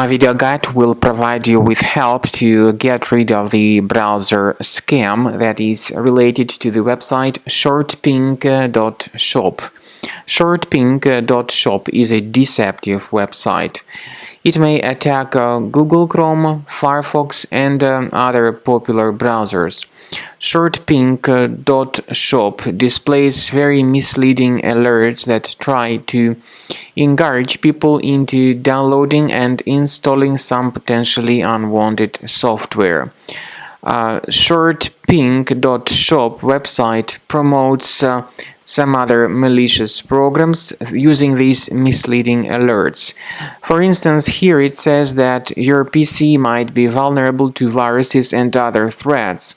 My video guide will provide you with help to get rid of the browser scam that is related to the website Shortpink.shop. Shortpink.shop is a deceptive website. It may attack Google Chrome, Firefox, and other popular browsers. Shortpink.shop displays very misleading alerts that try to encourage people into downloading and installing some potentially unwanted software. Shortpink.shop website promotes some other malicious programs using these misleading alerts. For instance, here it says that your PC might be vulnerable to viruses and other threats.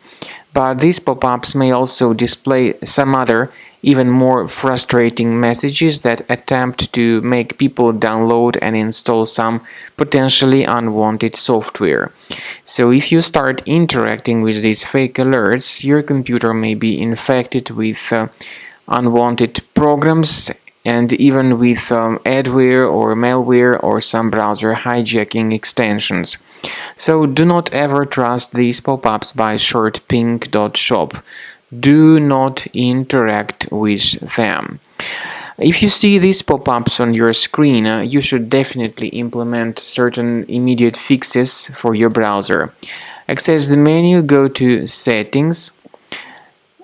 But these pop-ups may also display some other, even more frustrating messages that attempt to make people download and install some potentially unwanted software. So if you start interacting with these fake alerts, your computer may be infected with unwanted programs and even with adware or malware or some browser hijacking extensions. So do not ever trust these pop-ups by Shortpink.shop. Do not interact with them. If you see these pop-ups on your screen, you should definitely implement certain immediate fixes for your browser. Access the menu, go to Settings.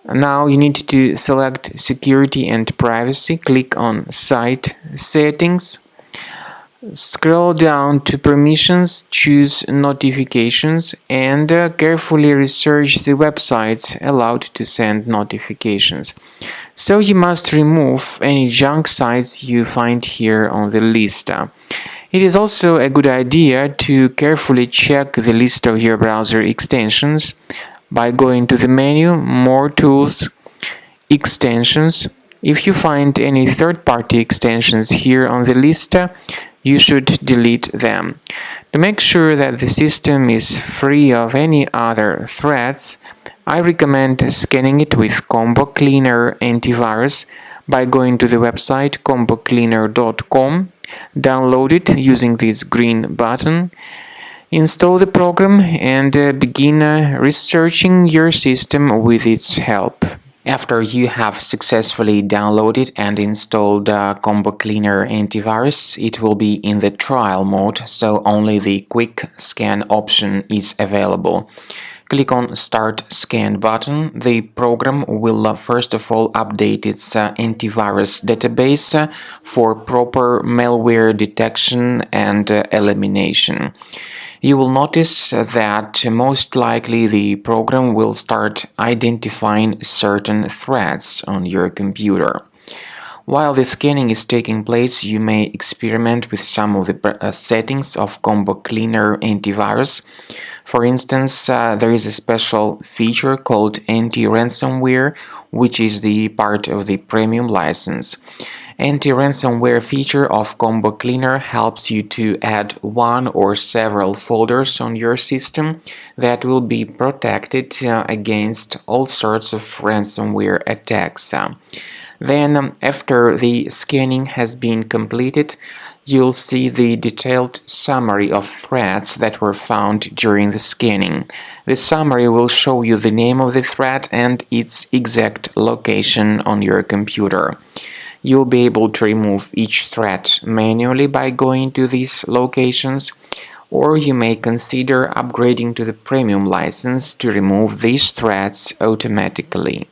Now you need to select Security and Privacy, click on Site Settings, scroll down to Permissions, choose Notifications, and carefully research the websites allowed to send notifications. So you must remove any junk sites you find here on the list. It is also a good idea to carefully check the list of your browser extensions by going to the menu, More Tools, Extensions. If you find any third-party extensions here on the list, you should delete them. To make sure that the system is free of any other threats, I recommend scanning it with Combo Cleaner Antivirus by going to the website combocleaner.com, download it using this green button, install the program, and begin researching your system with its help. After you have successfully downloaded and installed Combo Cleaner Antivirus, it will be in the trial mode, so only the quick scan option is available. Click on Start Scan button. The program will first of all update its antivirus database for proper malware detection and elimination. You will notice that most likely the program will start identifying certain threats on your computer. While the scanning is taking place, you may experiment with some of the settings of Combo Cleaner Antivirus. For instance, there is a special feature called Anti-Ransomware, which is the part of the premium license. Anti-ransomware feature of Combo Cleaner helps you to add one or several folders on your system that will be protected against all sorts of ransomware attacks. Then, after the scanning has been completed, you'll see the detailed summary of threats that were found during the scanning. The summary will show you the name of the threat and its exact location on your computer. You'll be able to remove each threat manually by going to these locations, or you may consider upgrading to the premium license to remove these threats automatically.